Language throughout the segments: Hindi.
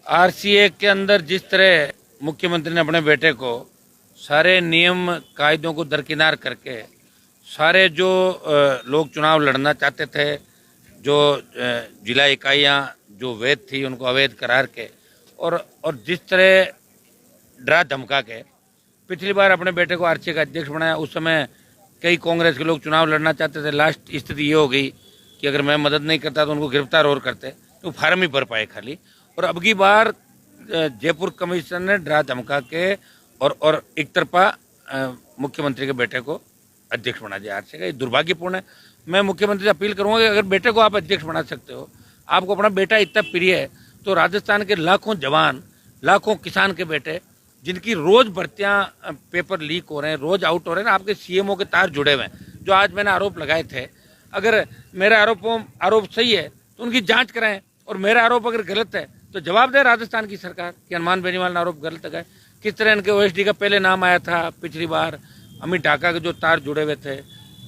आरसीए के अंदर जिस तरह मुख्यमंत्री ने अपने बेटे को सारे नियम कायदों को दरकिनार करके सारे जो लोग चुनाव लड़ना चाहते थे, जो जिला इकाइयां जो वैध थी उनको अवैध करार के और जिस तरह डरा धमका के पिछली बार अपने बेटे को आरसीए का अध्यक्ष बनाया, उस समय कई कांग्रेस के लोग चुनाव लड़ना चाहते थे। लास्ट स्थिति ये हो गई कि अगर मैं मदद नहीं करता तो उनको गिरफ्तार और करते, तो फार्म ही भर पाए खाली। और अब की बार जयपुर कमिश्नर ने डरा धमका के और एक तरफा मुख्यमंत्री के बेटे को अध्यक्ष बना दिया आरसीए का। ये दुर्भाग्यपूर्ण है। मैं मुख्यमंत्री से अपील करूंगा कि अगर बेटे को आप अध्यक्ष बना सकते हो, आपको अपना बेटा इतना प्रिय है, तो राजस्थान के लाखों जवान, लाखों किसान के बेटे जिनकी रोज भर्तियां पेपर लीक हो रहे हैं, रोज आउट हो रहे हैं, आपके सीएमओ के तार जुड़े हुए हैं, जो आज मैंने आरोप लगाए थे। अगर मेरा आरोप सही है तो उनकी जांच कराएं, और मेरा आरोप अगर गलत है तो जवाब दे राजस्थान की सरकार कि हनुमान बेनीवाल ने आरोप गलत लगाए। किस तरह इनके ओएसडी का पहले नाम आया था पिछली बार, अमित ढाका के जो तार जुड़े हुए थे,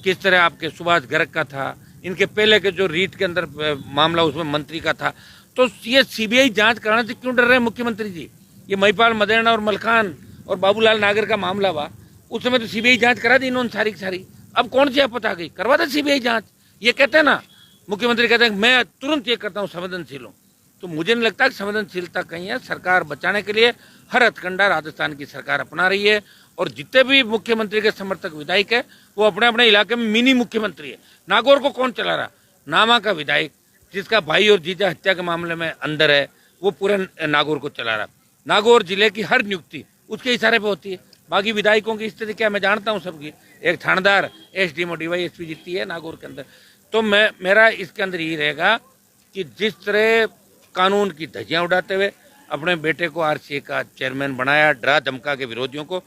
किस तरह आपके सुभाष गर्ग का था, इनके पहले के जो रीट के अंदर मामला उसमें मंत्री का था। तो ये सीबीआई जांच कराने से क्यों डर रहे हैं मुख्यमंत्री जी? ये महिपाल मदेरणा और मलखान और बाबूलाल नागर का मामला हुआ, उस समय तो सीबीआई जांच करा दी इन्होंने सारी की सारी। अब कौन सी आपत्ति आ गई? करवा दे सीबीआई जांच। ये कहते हैं ना, मुख्यमंत्री कहते हैं मैं तुरंत ये करता हूँ, संवेदनशील हूँ। तो मुझे नहीं लगता कि संवेदनशीलता कहीं है। सरकार बचाने के लिए हर हथकंडा राजस्थान की सरकार अपना रही है, और जितने भी मुख्यमंत्री के समर्थक विधायक है वो अपने अपने इलाके में मिनी मुख्यमंत्री है। नागौर को कौन चला रहा? नामा का विधायक जिसका भाई और जीजा हत्या के मामले में अंदर है, वो पूरे नागौर को चला रहा। नागौर जिले की हर नियुक्ति उसके इशारे पे होती है। बाकी विधायकों की स्थिति क्या मैं जानता हूँ सबकी। एक थानेदार एसडीएम और डीवाईएसपी जीती है नागौर के अंदर। तो मेरा इसके अंदर यही रहेगा कि जिस तरह कानून की धज्जियां उड़ाते हुए अपने बेटे को आरसीए का चेयरमैन बनाया, डरा धमका के विरोधियों को,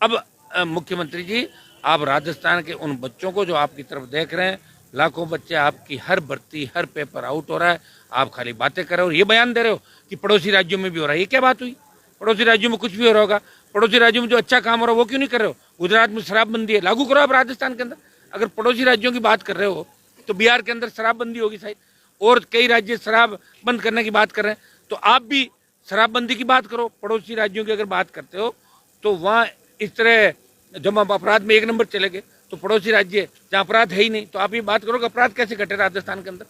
अब मुख्यमंत्री जी आप राजस्थान के उन बच्चों को जो आपकी तरफ देख रहे हैं, लाखों बच्चे, आपकी हर भर्ती हर पेपर आउट हो रहा है, आप खाली बातें कर रहे हो, ये बयान दे रहे हो कि पड़ोसी राज्यों में भी हो रहा है। ये क्या बात हुई? पड़ोसी राज्यों में कुछ भी हो रहा होगा, पड़ोसी राज्यों में जो अच्छा काम हो रहा है वो क्यों नहीं कर रहे हो? गुजरात में शराबबंदी है, लागू करो आप राजस्थान के अंदर। अगर पड़ोसी राज्यों की बात कर रहे हो तो बिहार के अंदर शराबबंदी होगी शायद, और कई राज्य शराब बंद करने की बात कर रहे हैं, तो आप भी शराबबंदी की बात करो। पड़ोसी राज्यों की अगर बात करते हो तो वहाँ इस तरह जब आप अपराध में 1 नंबर चले गए, तो पड़ोसी राज्य जहाँ अपराध है ही नहीं, तो आप ये बात करो कि अपराध कैसे घटे राजस्थान के अंदर।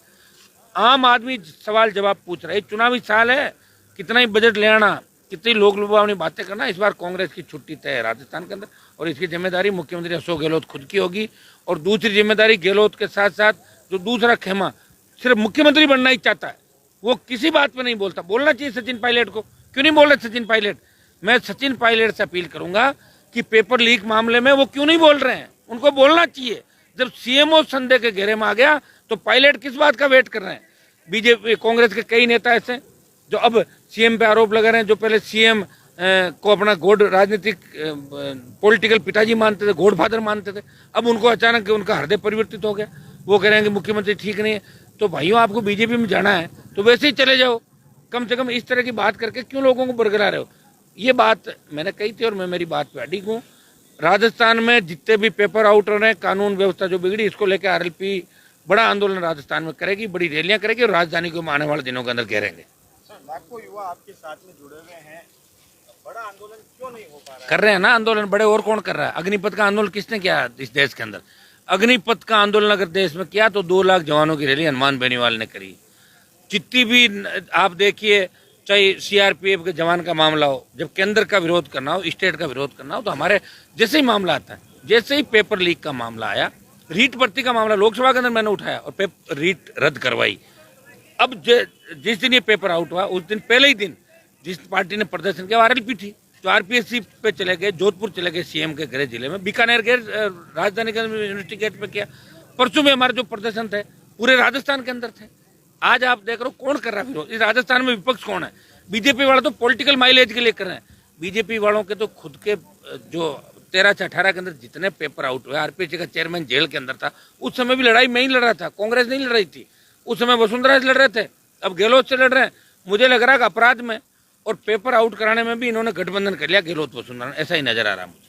आम आदमी सवाल जवाब पूछ रहा है। चुनावी साल है, कितना ही बजट ले आना, कितनी लोग लुभावनी बातें करना, इस बार कांग्रेस की छुट्टी तय है राजस्थान के अंदर, और इसकी जिम्मेदारी मुख्यमंत्री अशोक गहलोत खुद की होगी। और दूसरी जिम्मेदारी गहलोत के साथ साथ जो दूसरा खेमा सिर्फ मुख्यमंत्री बनना ही चाहता है, वो किसी बात पे नहीं बोलता। बोलना चाहिए सचिन पायलट को, क्यों नहीं बोल रहे सचिन पायलट? मैं सचिन पायलट से अपील करूंगा कि पेपर लीक मामले में वो क्यों नहीं बोल रहे हैं, उनको बोलना चाहिए। जब सीएमओ संदेह के घेरे में आ गया तो पायलट किस बात का वेट कर रहे हैं? बीजेपी कांग्रेस के कई नेता ऐसे जो अब सीएम पे आरोप लगा रहे हैं, जो पहले सीएम को अपना गॉड राजनीतिक पॉलिटिकल पिताजी मानते थे, गॉड फादर मानते थे, अब उनको अचानक उनका हृदय परिवर्तित हो गया, वो कह रहे हैं कि मुख्यमंत्री ठीक नहीं है। तो भाइयों, आपको बीजेपी में जाना है तो वैसे ही चले जाओ, कम से कम इस तरह की बात करके क्यों लोगों को बरगला रहे हो? ये बात मैंने कही थी और मैं मेरी बात पे अडिग हूँ। राजस्थान में जितने भी पेपर आउट हो रहे हैं, कानून व्यवस्था जो बिगड़ी, इसको लेकर आरएलपी बड़ा आंदोलन राजस्थान में करेगी, बड़ी रैलियां करेगी, और राजधानी को आने वाले दिनों के अंदर घेरेंगे। लाखों युवा आपके साथ में जुड़े हुए हैं, बड़ा आंदोलन क्यों नहीं हो पा रहा है? कर रहे हैं ना आंदोलन, बड़े और कौन कर रहा है? अग्निपथ का आंदोलन किसने किया इस देश के अंदर? अग्निपथ का आंदोलन अगर देश में किया तो 2 लाख जवानों की रैली हनुमान बेनीवाल ने करी। जितनी भी आप देखिए, चाहे सीआरपीएफ के जवान का मामला हो, जब केंद्र का विरोध करना हो, स्टेट का विरोध करना हो, तो हमारे जैसे ही मामला आता है, जैसे ही पेपर लीक का मामला आया, रीट भर्ती का मामला लोकसभा के अंदर मैंने उठाया और रीट रद्द करवाई। अब जिस दिन ये पेपर आउट हुआ, उस दिन पहले ही दिन जिस पार्टी ने प्रदर्शन किया आरएलपी थी, तो आरपीएससी पे चले गए, जोधपुर चले गए, सीएम के गृह जिले में, बीकानेर गए, राजधानी के यूनिवर्सिटी गेट पे किया। परसों में हमारे जो प्रदर्शन थे पूरे राजस्थान के अंदर थे। आज आप देख रहे हो कौन कर रहा है विरोध? इस राजस्थान में विपक्ष कौन है? बीजेपी वाले तो पॉलिटिकल माइलेज के लिए कर रहे हैं। बीजेपी वालों के तो खुद के जो 13 से 18 के अंदर जितने पेपर आउट हुए, आरपीएससी का चेयरमैन जेल के अंदर था, उस समय भी लड़ाई मैं ही लड़ रहा था, कांग्रेस नहीं लड़ रही थी। उस समय वसुंधरा से लड़ रहे थे, अब गहलोत से लड़ रहे हैं। मुझे लग रहा है कि अपराध में और पेपर आउट कराने में भी इन्होंने गठबंधन कर लिया गहलोत वसुंधरा, ऐसा ही नजर आ रहा है मुझे।